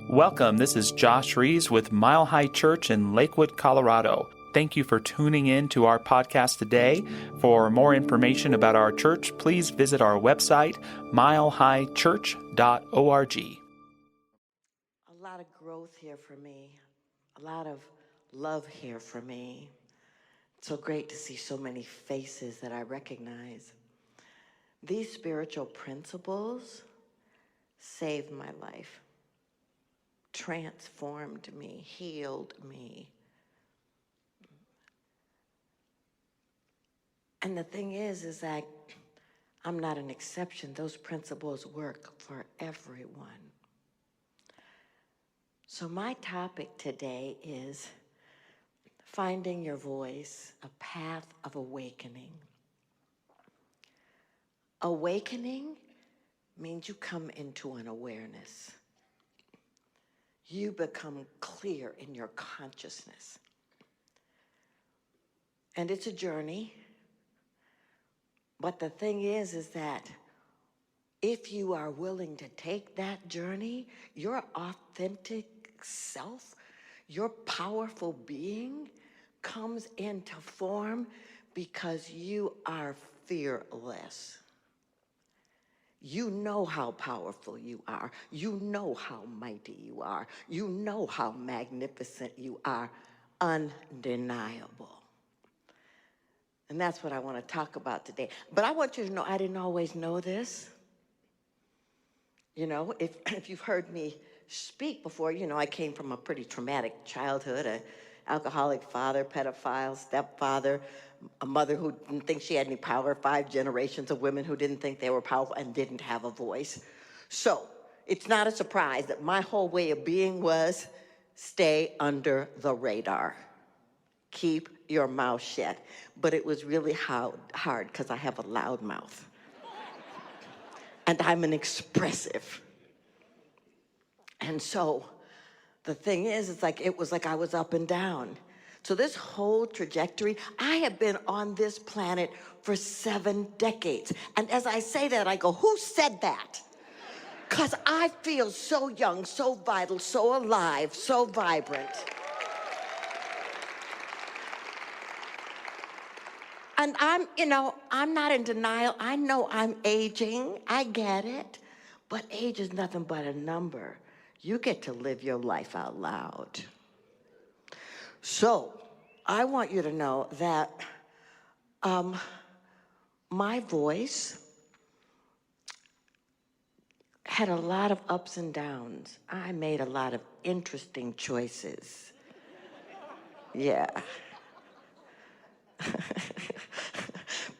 Welcome, this is Josh Rees with Mile High Church in Lakewood, Colorado. Thank you for tuning in to our podcast today. For more information about our church, please visit our website, milehighchurch.org. A lot of growth here for me, a lot of love here for me. It's so great to see so many faces that I recognize. These spiritual principles saved my life, transformed me, healed me. And the thing is that I'm not an exception. Those principles work for everyone. So my topic today is finding your voice, a path of awakening. Awakening means you come into an awareness. You become clear in your consciousness. And it's a journey. But the thing is that if you are willing to take that journey, your authentic self, your powerful being comes into form because you are fearless. You know how powerful you are. You know how mighty you are. You know how magnificent you are. Undeniable. And that's what I want to talk about today. But I want you to know I didn't always know this. You know, if you've heard me speak before, you know, I came from a pretty traumatic childhood, an alcoholic father, pedophile, stepfather, a mother who didn't think she had any power, 5 generations of women who didn't think they were powerful and didn't have a voice. So it's not a surprise that my whole way of being was stay under the radar. Keep your mouth shut. But it was really hard because I have a loud mouth. And I'm an expressive. And so the thing is, it was like I was up and down. So this whole trajectory, I have been on this planet for 7 decades. And as I say that, I go, who said that? Because I feel so young, so vital, so alive, so vibrant. And I'm not in denial. I know I'm aging. I get it. But age is nothing but a number. You get to live your life out loud. So I want you to know that my voice had a lot of ups and downs. I made a lot of interesting choices. Yeah.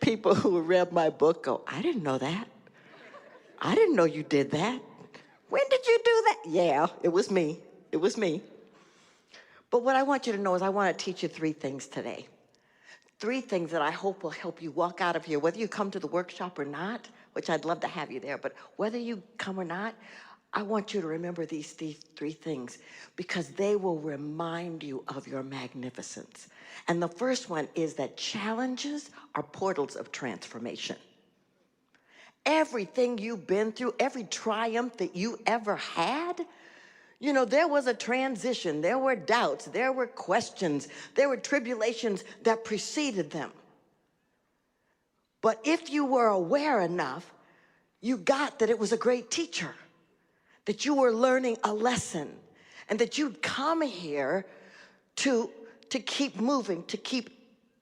People who read my book go, I didn't know that. I didn't know you did that. When did you do that? Yeah, it was me. It was me. But what I want you to know is I want to teach you 3 things today. 3 things that I hope will help you walk out of here, whether you come to the workshop or not, which I'd love to have you there, but whether you come or not, I want you to remember these 3 things because they will remind you of your magnificence. And the first one is that challenges are portals of transformation. Everything you've been through, every triumph that you ever had, you know, there was a transition, there were doubts, there were questions, there were tribulations that preceded them. But if you were aware enough, you got that it was a great teacher, that you were learning a lesson, and that you'd come here to keep moving, to keep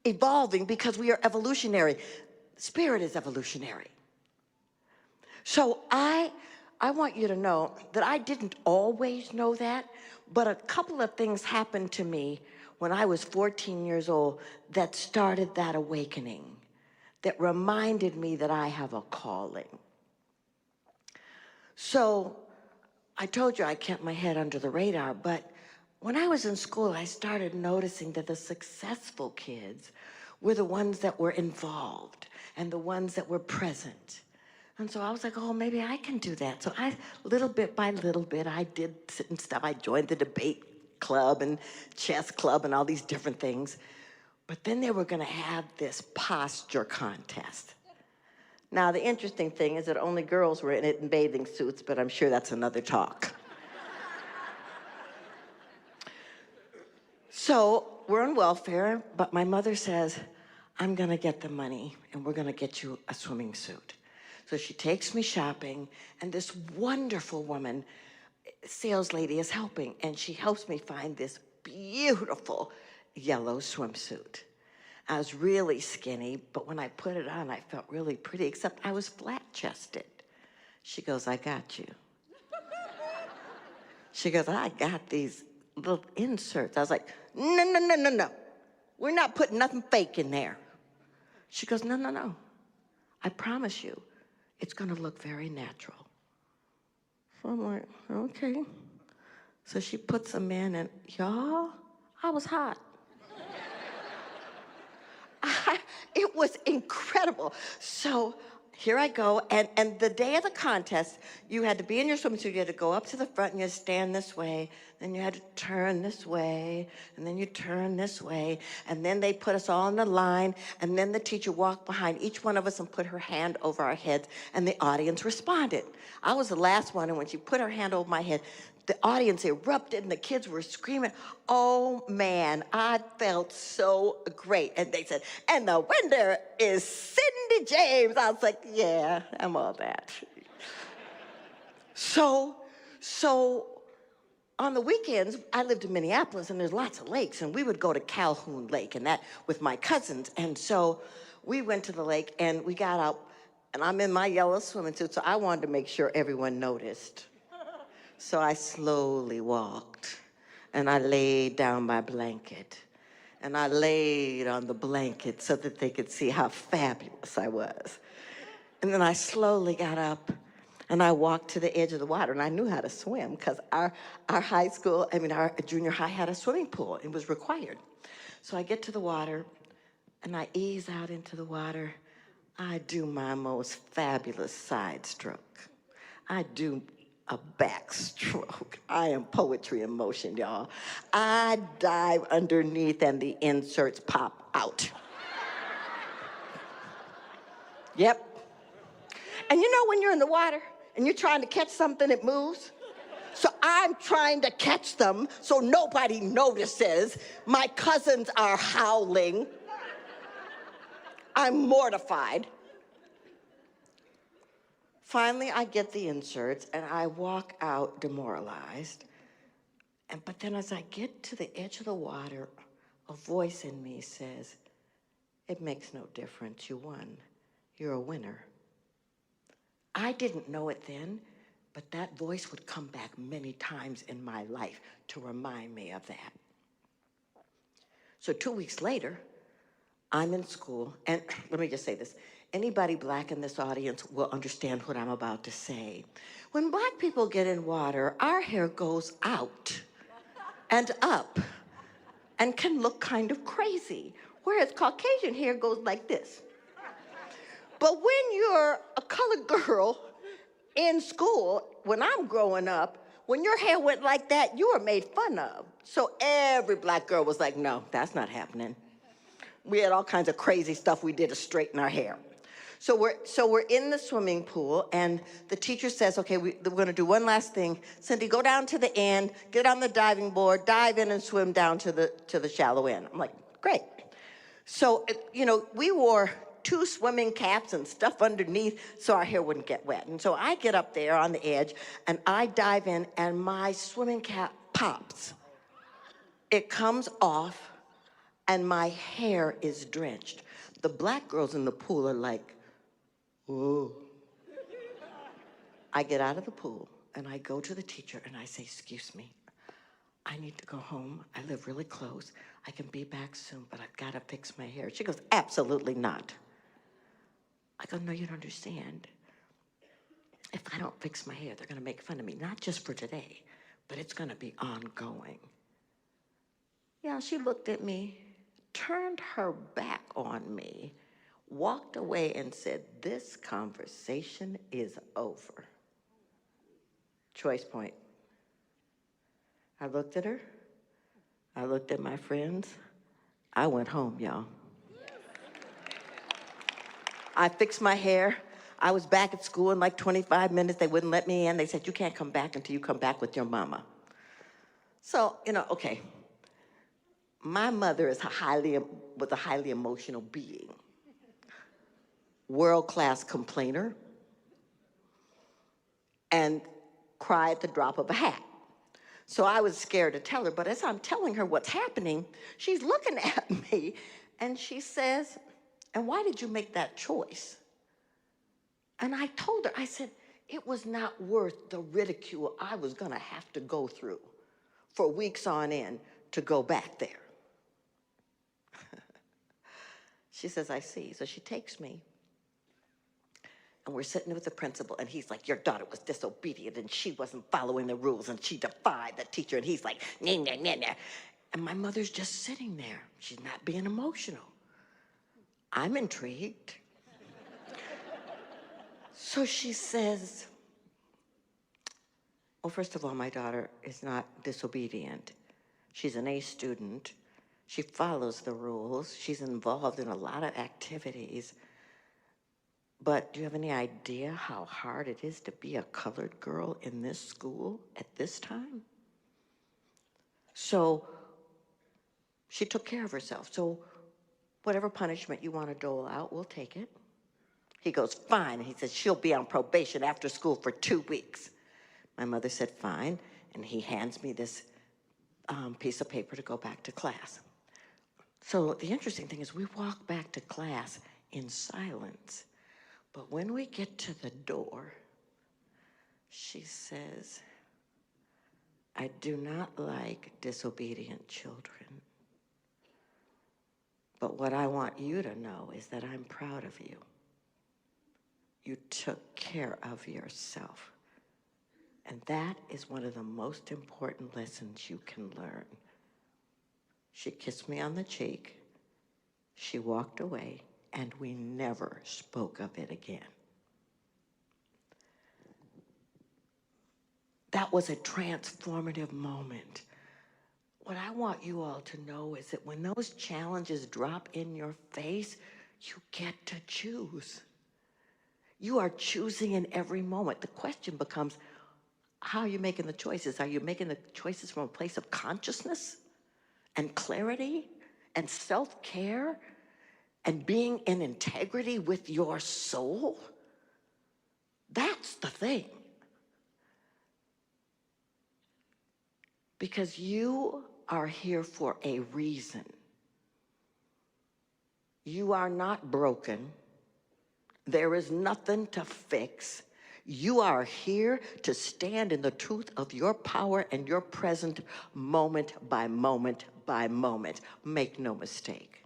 evolving, because we are evolutionary. Spirit is evolutionary. So I want you to know that I didn't always know that, but a couple of things happened to me when I was 14 years old that started that awakening, that reminded me that I have a calling. So I told you I kept my head under the radar, but when I was in school, I started noticing that the successful kids were the ones that were involved and the ones that were present. And so I was like, oh, maybe I can do that. So little bit by little bit, I did certain stuff. I joined the debate club and chess club and all these different things. But then they were going to have this posture contest. Now, the interesting thing is that only girls were in it in bathing suits, but I'm sure that's another talk. So we're on welfare, but my mother says, I'm going to get the money and we're going to get you a swimming suit. So she takes me shopping, and this wonderful woman, sales lady, is helping, and she helps me find this beautiful yellow swimsuit. I was really skinny, but when I put it on, I felt really pretty, except I was flat-chested. She goes, I got you. She goes, I got these little inserts. I was like, no. We're not putting nothing fake in there. She goes, no. I promise you, it's going to look very natural. So I'm like, okay. So she puts them in, and y'all, I was hot. It was incredible. So here I go, and the day of the contest, you had to be in your swimsuit, you had to go up to the front, and you had to stand this way, then you had to turn this way, and then you turn this way, and then they put us all in the line, and then the teacher walked behind each one of us and put her hand over our heads, and the audience responded. I was the last one, and when she put her hand over my head, the audience erupted, and the kids were screaming. Oh, man, I felt so great. And they said, and the winner is Cindy James. I was like, yeah, I'm all that. So on the weekends, I lived in Minneapolis, and there's lots of lakes, and we would go to Calhoun Lake, and that with my cousins. And so we went to the lake, and we got out, and I'm in my yellow swimming suit, so I wanted to make sure everyone noticed. So I slowly walked, and I laid down my blanket, and I laid on the blanket so that they could see how fabulous I was. And then I slowly got up, and I walked to the edge of the water, and I knew how to swim because our junior high had a swimming pool. It was required. So I get to the water, and I ease out into the water. I do my most fabulous side stroke. I do a backstroke. I am poetry in motion, y'all. I dive underneath and the inserts pop out. Yep. And you know when you're in the water and you're trying to catch something that moves? So I'm trying to catch them so nobody notices. My cousins are howling. I'm mortified. Finally, I get the inserts, and I walk out demoralized. But then as I get to the edge of the water, a voice in me says, it makes no difference. You won. You're a winner. I didn't know it then, but that voice would come back many times in my life to remind me of that. So 2 weeks later, I'm in school, and let me just say this. Anybody black in this audience will understand what I'm about to say. When black people get in water, our hair goes out and up and can look kind of crazy, whereas Caucasian hair goes like this. But when you're a colored girl in school, when I'm growing up, when your hair went like that, you were made fun of. So every black girl was like, no, that's not happening. We had all kinds of crazy stuff we did to straighten our hair. So we're in the swimming pool, and the teacher says, okay, we're going to do one last thing. Cindy, go down to the end, get on the diving board, dive in and swim down to the shallow end. I'm like, great. So, we wore 2 swimming caps and stuff underneath so our hair wouldn't get wet. And so I get up there on the edge, and I dive in, and my swimming cap pops. It comes off, and my hair is drenched. The black girls in the pool are like, whoa. I get out of the pool, and I go to the teacher, and I say, excuse me, I need to go home. I live really close. I can be back soon, but I've got to fix my hair. She goes, absolutely not. I go, no, you don't understand. If I don't fix my hair, they're going to make fun of me, not just for today, but it's going to be ongoing. Yeah, she looked at me, turned her back on me, walked away and said, this conversation is over. Choice point. I looked at her. I looked at my friends. I went home, y'all. I fixed my hair. I was back at school in like 25 minutes. They wouldn't let me in. They said, you can't come back until you come back with your mama. So, okay. My mother was a highly emotional being, world-class complainer, and cry at the drop of a hat. So I was scared to tell her, but as I'm telling her what's happening, she's looking at me and she says, "And why did you make that choice?" And I told her, I said, it was not worth the ridicule I was gonna have to go through for weeks on end to go back there. She says, "I see." So she takes me, and we're sitting with the principal, and he's like, "Your daughter was disobedient, and she wasn't following the rules, and she defied the teacher." And he's like, "Nah, nah, nah, nah." And my mother's just sitting there. She's not being emotional. I'm intrigued. So she says, "Well, first of all, my daughter is not disobedient. She's an A student. She follows the rules. She's involved in a lot of activities. But do you have any idea how hard it is to be a colored girl in this school at this time?" So she took care of herself. So whatever punishment you want to dole out, we'll take it. He goes, "Fine." He says, "She'll be on probation after school for 2 weeks." My mother said, "Fine." And he hands me this piece of paper to go back to class. So the interesting thing is we walk back to class in silence. But when we get to the door, she says, "I do not like disobedient children. But what I want you to know is that I'm proud of you. You took care of yourself. And that is one of the most important lessons you can learn." She kissed me on the cheek. She walked away, and we never spoke of it again. That was a transformative moment. What I want you all to know is that when those challenges drop in your face, you get to choose. You are choosing in every moment. The question becomes, how are you making the choices? Are you making the choices from a place of consciousness and clarity and self-care and being in integrity with your soul? That's the thing. Because you are here for a reason. You are not broken. There is nothing to fix. You are here to stand in the truth of your power and your present moment by moment by moment. Make no mistake.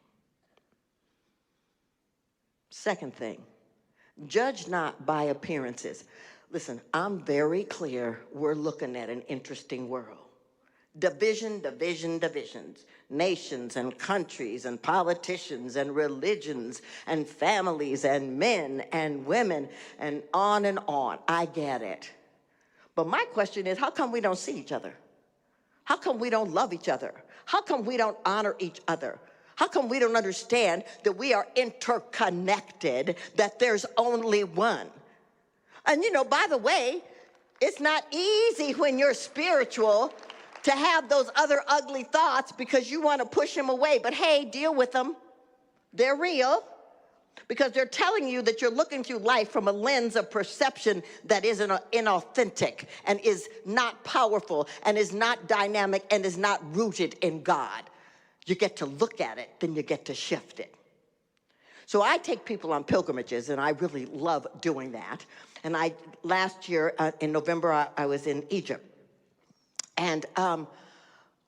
Second thing, judge not by appearances. Listen, I'm very clear we're looking at an interesting world. Division, division, divisions. Nations and countries and politicians and religions and families and men and women and on and on. I get it. But my question is, how come we don't see each other? How come we don't love each other? How come we don't honor each other? How come we don't understand that we are interconnected, that there's only one? And you know, by the way, it's not easy when you're spiritual to have those other ugly thoughts because you want to push them away. But hey, deal with them. They're real because they're telling you that you're looking through life from a lens of perception that is inauthentic and is not powerful and is not dynamic and is not rooted in God. You get to look at it, then you get to shift it. So I take people on pilgrimages, and I really love doing that. And last year in November, I was in Egypt. And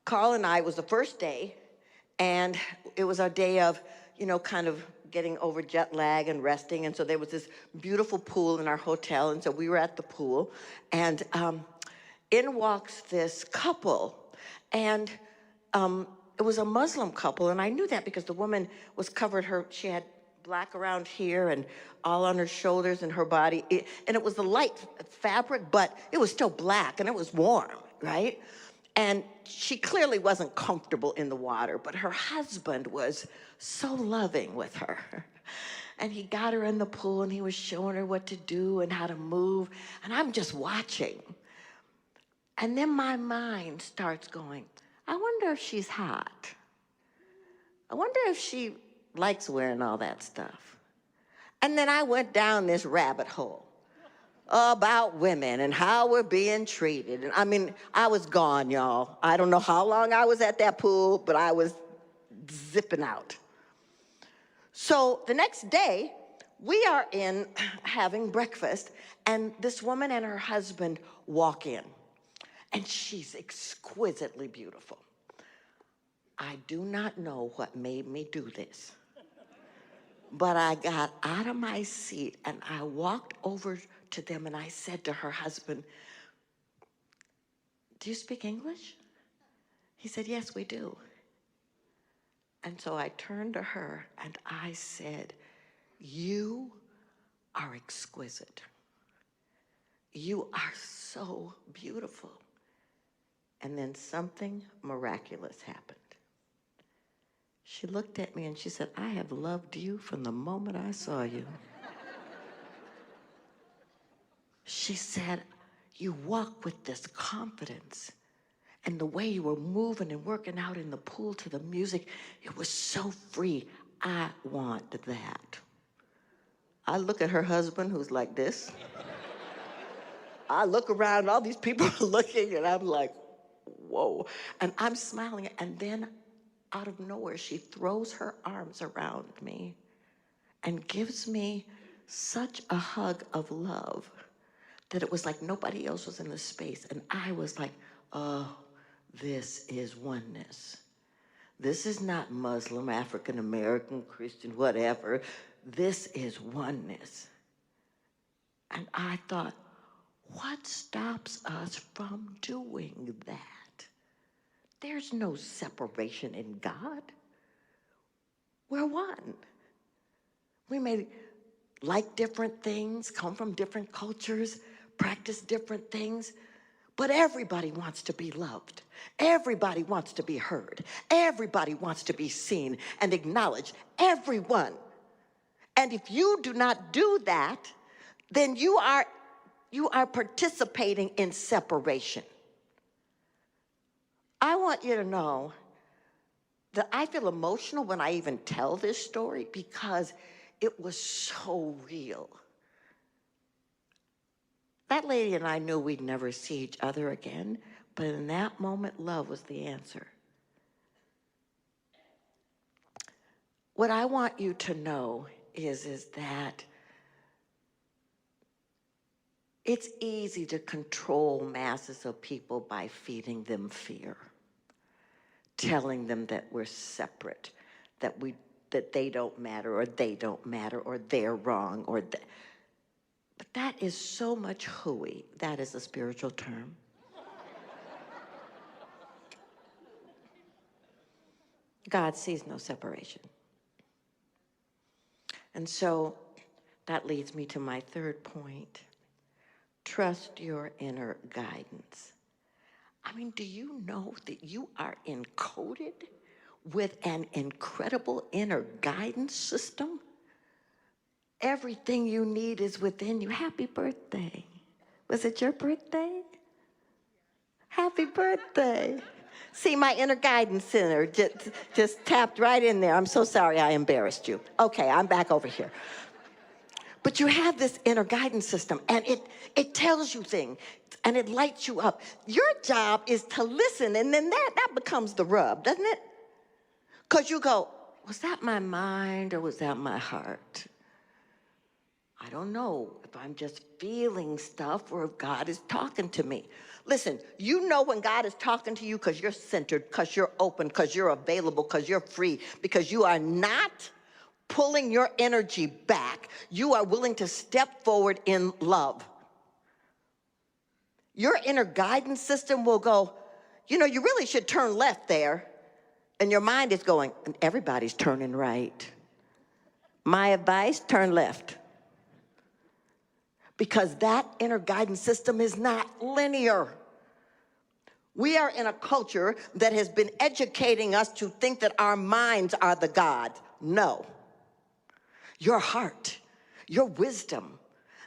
Carl and I, it was the first day, and it was our day of, you know, kind of getting over jet lag and resting. And so there was this beautiful pool in our hotel, and so we were at the pool, and in walks this couple, and it was a Muslim couple, and I knew that because the woman was covered, she had black around here and all on her shoulders and her body, and it was the light fabric, but it was still black, and it was warm, right? And she clearly wasn't comfortable in the water, but her husband was so loving with her. And he got her in the pool, and he was showing her what to do and how to move, and I'm just watching. And then my mind starts going, I wonder if she's hot. I wonder if she likes wearing all that stuff. And then I went down this rabbit hole about women and how we're being treated. And I mean, I was gone, y'all. I don't know how long I was at that pool, but I was zipping out. So the next day, we are in having breakfast, and this woman and her husband walk in, and she's exquisitely beautiful. I do not know what made me do this, but I got out of my seat and I walked over to them and I said to her husband, "Do you speak English?" He said, "Yes, we do." And so I turned to her and I said, "You are exquisite. You are so beautiful." And then something miraculous happened. She looked at me and she said, "I have loved you from the moment I saw you." She said, "You walk with this confidence. And the way you were moving and working out in the pool to the music, it was so free. I want that." I look at her husband, who's like this. I look around, all these people are looking, and I'm like, whoa. And I'm smiling, and then out of nowhere, she throws her arms around me and gives me such a hug of love that it was like nobody else was in the space. And I was like, oh, this is oneness. This is not Muslim, African American, Christian, whatever. This is oneness. And I thought, what stops us from doing that? There's no separation in God. We're one. We may like different things, come from different cultures, practice different things, but everybody wants to be loved. Everybody wants to be heard. Everybody wants to be seen and acknowledged. Everyone. And if you do not do that, then you are participating in separation. I want you to know that I feel emotional when I even tell this story because it was so real. That lady and I knew we'd never see each other again, but in that moment, love was the answer. What I want you to know is that it's easy to control masses of people by feeding them fear, telling them that we're separate, that they don't matter, or they don't matter, or they're wrong, but that is so much hooey. That is a spiritual term. God sees no separation. And so that leads me to my third point. Trust your inner guidance. I mean, do you know that you are encoded with an incredible inner guidance system? Everything you need is within you. Happy birthday. Was it your birthday? Happy birthday. See, my inner guidance center just tapped right in there. I'm so sorry I embarrassed you. Okay, I'm back over here. But you have this inner guidance system, and it tells you things, and it lights you up. Your job is to listen, and then that becomes the rub, doesn't it? Because you go, was that my mind or was that my heart? I don't know if I'm just feeling stuff or if God is talking to me. Listen, you know when God is talking to you because you're centered, because you're open, because you're available, because you're free, because you are not pulling your energy back. You are willing to step forward in love. Your inner guidance system will go, you know, you really should turn left there. And your mind is going, everybody's turning right. My advice, turn left. Because that inner guidance system is not linear. We are in a culture that has been educating us to think that our minds are the God. No. Your heart, your wisdom,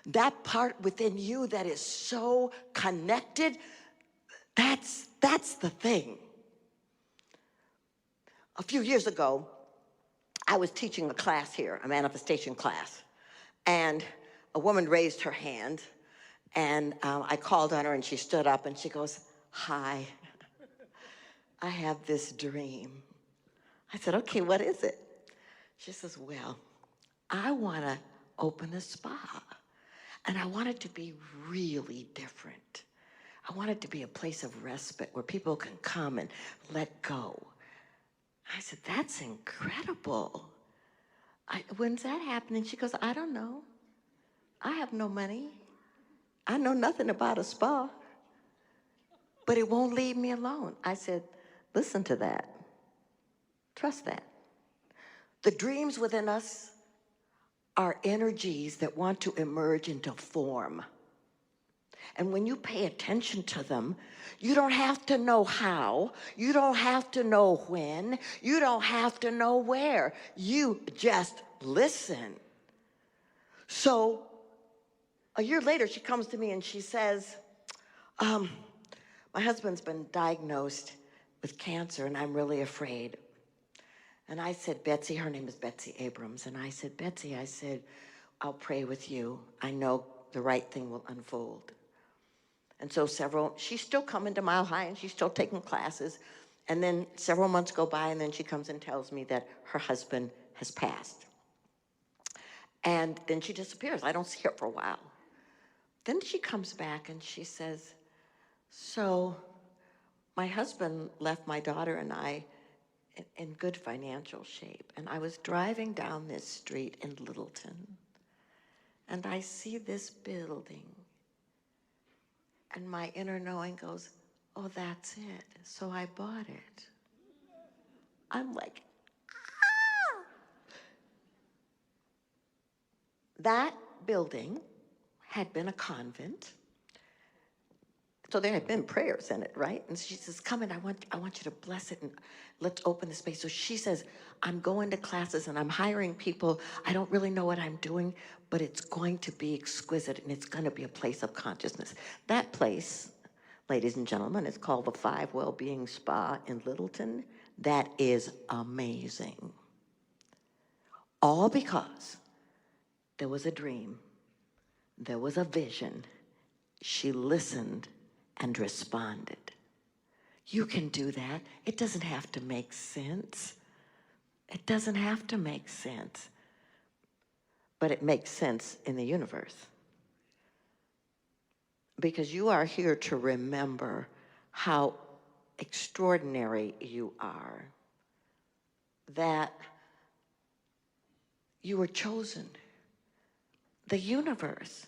that part within you that is so connected, that's the thing. A few years ago, I was teaching a class here, a manifestation class, and a woman raised her hand, and I called on her, and she stood up, and she goes, "Hi, I have this dream." I said, "Okay, what is it?" She says, "Well, I want to open a spa, and I want it to be really different. I want it to be a place of respite where people can come and let go." I said, "That's incredible. When's that happening?" She goes, "I don't know. I have no money. I know nothing about a spa, but it won't leave me alone." I said, "Listen to that. Trust that. The dreams within us are energies that want to emerge into form. And when you pay attention to them, you don't have to know how, you don't have to know when, you don't have to know where. You just listen." So a year later, she comes to me and she says, "My husband's been diagnosed with cancer and I'm really afraid." And I said, "Betsy," her name is Betsy Abrams, and I said, "Betsy," I said, "I'll pray with you. I know the right thing will unfold." And so she's still coming to Mile High and she's still taking classes. And then several months go by and then she comes and tells me that her husband has passed. And then she disappears. I don't see her for a while. Then she comes back and she says, "So my husband left my daughter and I in good financial shape. And I was driving down this street in Littleton and I see this building. And my inner knowing goes, oh, that's it. So I bought it." I'm like, ah! That building had been a convent. So there had been prayers in it, right? And she says, "Come in, I want you to bless it and let's open the space." So she says, "I'm going to classes and I'm hiring people. I don't really know what I'm doing, but it's going to be exquisite and it's going to be a place of consciousness." That place, ladies and gentlemen, is called the Five Wellbeing Spa in Littleton. That is amazing. All because there was a dream, there was a vision. She listened and responded. You can do that. It doesn't have to make sense. It doesn't have to make sense. But it makes sense in the universe. Because you are here to remember how extraordinary you are. That you were chosen. The universe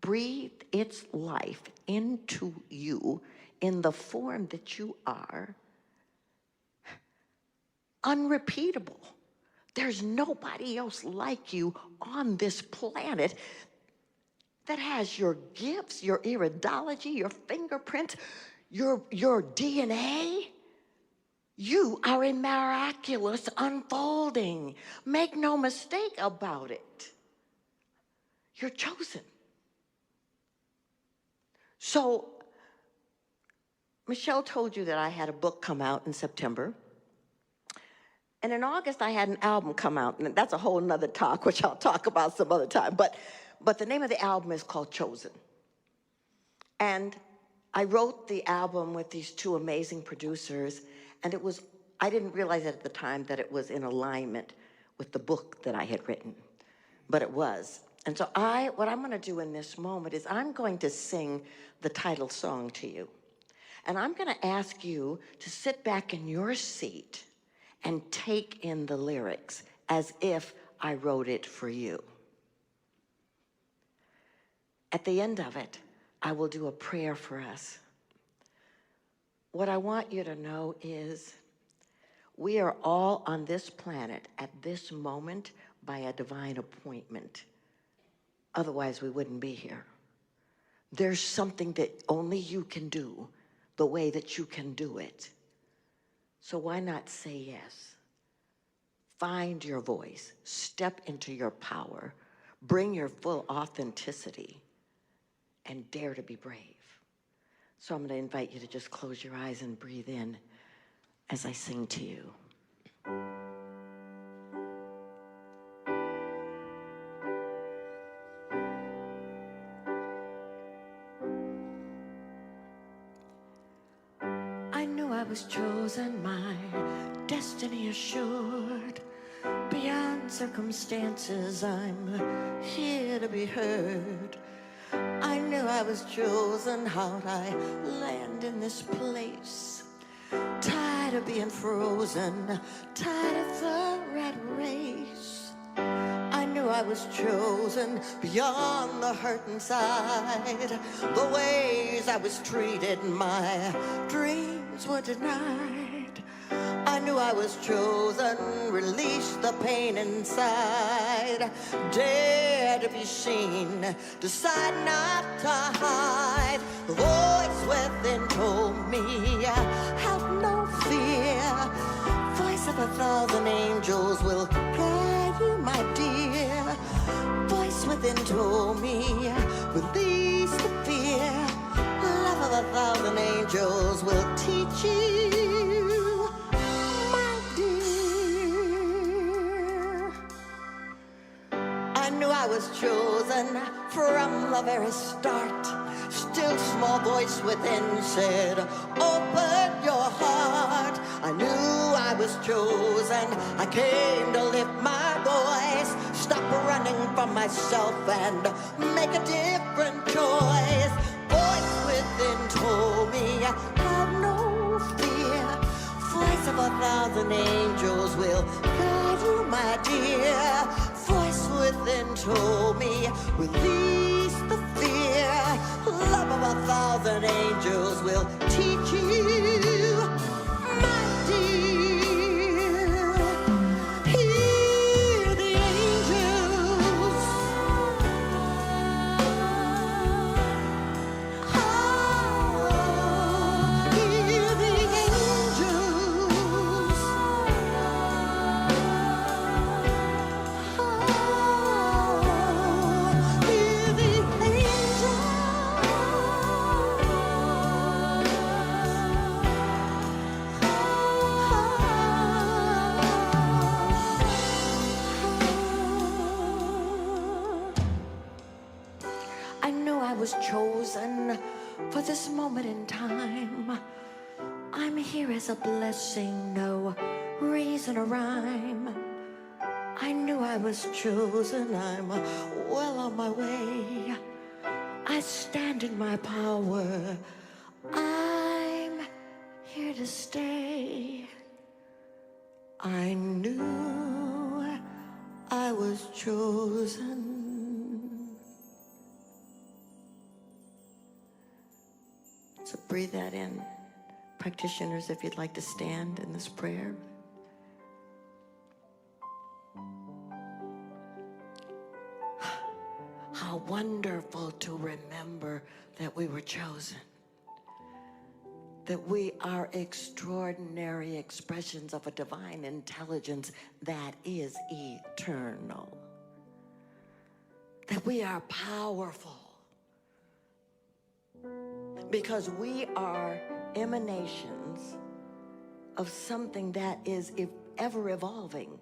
breathed its life into you in the form that you are, unrepeatable. There's nobody else like you on this planet that has your gifts, your iridology, your fingerprints, your DNA. You are a miraculous unfolding. Make no mistake about it. You're chosen. So, Michelle told you that I had a book come out in September. And in August, I had an album come out. And that's a whole nother talk, which I'll talk about some other time. But the name of the album is called Chosen. And I wrote the album with these two amazing producers. And I didn't realize at the time that it was in alignment with the book that I had written. But it was. And so what I'm going to do in this moment is I'm going to sing the title song to you. And I'm going to ask you to sit back in your seat and take in the lyrics as if I wrote it for you. At the end of it, I will do a prayer for us. What I want you to know is we are all on this planet at this moment by a divine appointment. Otherwise, we wouldn't be here. There's something that only you can do the way that you can do it. So why not say yes? Find your voice. Step into your power. Bring your full authenticity and dare to be brave. So I'm going to invite you to just close your eyes and breathe in as I sing to you. was chosen, my destiny assured. Beyond circumstances, I'm here to be heard. I knew I was chosen. How'd I land in this place? Tired of being frozen, tired of the rat race. I knew I was chosen beyond the hurt inside. The ways I was treated, my dreams were denied. I knew I was chosen, release the pain inside. Dare to be seen, decide not to hide. The voice within told me, have no fear. Voice of 1,000 angels will guide you, my dear. Voice within told me, release the fear. Love of 1,000 angels will teach you, my dear. I knew I was chosen from the very start. Still small voice within said, open your heart. I knew I was chosen. I came to lift my voice, stop running from myself and make a different choice. Voice within told me, have no fear. Voice of 1,000 angels will guide you, my dear. Voice within told me, release the fear. Love of 1,000 angels will teach you, my dear. Hear the angels. Oh, hear the angels. Oh, hear the angels. I knew I was chosen for this moment in time. I'm here as a blessing, no reason or rhyme. I knew I was chosen, I'm well on my way. I stand in my power, I'm here to stay. I knew I was chosen. So breathe that in. Practitioners, if you'd like to stand in this prayer. How wonderful to remember that we were chosen. That we are extraordinary expressions of a divine intelligence that is eternal. That we are powerful. Because we are emanations of something that is ever evolving,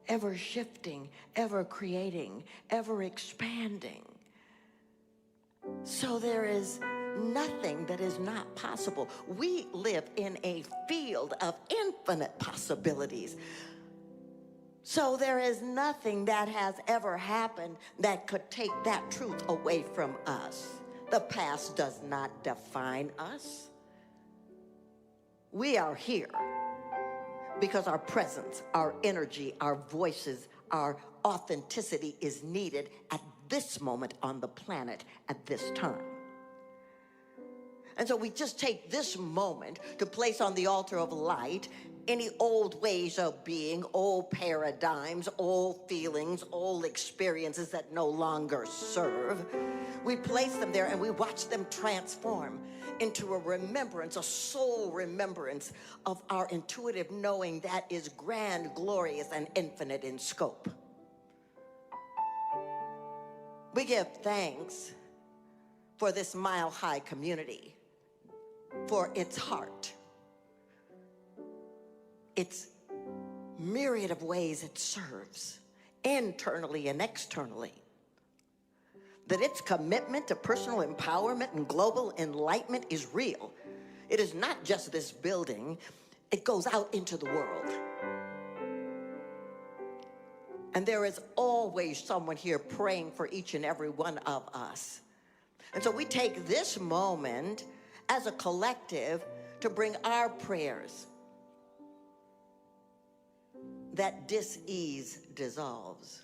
ever shifting, ever creating, ever expanding. So there is nothing that is not possible. We live in a field of infinite possibilities. So there is nothing that has ever happened that could take that truth away from us. The past does not define us. We are here because our presence, our energy, our voices, our authenticity is needed at this moment on the planet at this time. And so we just take this moment to place on the altar of light any old ways of being, old paradigms, old feelings, old experiences that no longer serve. We place them there and we watch them transform into a remembrance, a soul remembrance of our intuitive knowing that is grand, glorious, and infinite in scope. We give thanks for this mile-high community, for its heart, its myriad of ways it serves, internally and externally. That its commitment to personal empowerment and global enlightenment is real. It is not just this building. It goes out into the world. And there is always someone here praying for each and every one of us. And so we take this moment as a collective to bring our prayers that dis-ease dissolves,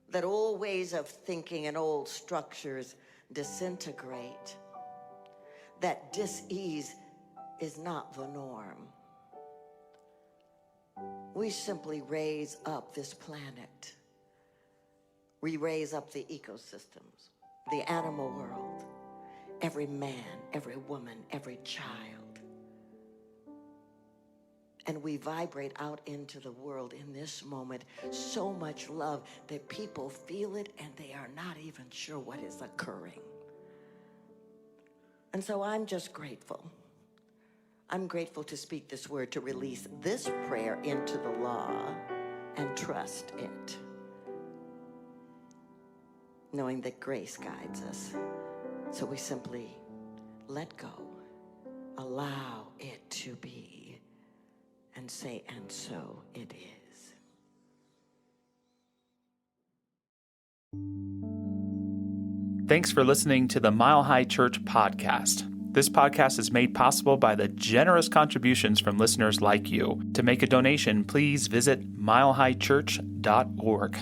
that old ways of thinking and old structures disintegrate, that dis-ease is not the norm. We simply raise up this planet. We raise up the ecosystems, the animal world, every man, every woman, every child. And we vibrate out into the world in this moment so much love that people feel it and they are not even sure what is occurring. And so I'm just grateful. I'm grateful to speak this word, to release this prayer into the law and trust it, knowing that grace guides us. So we simply let go, allow it to be, and say, and so it is. Thanks for listening to the Mile High Church podcast. This podcast is made possible by the generous contributions from listeners like you. To make a donation, please visit milehighchurch.org.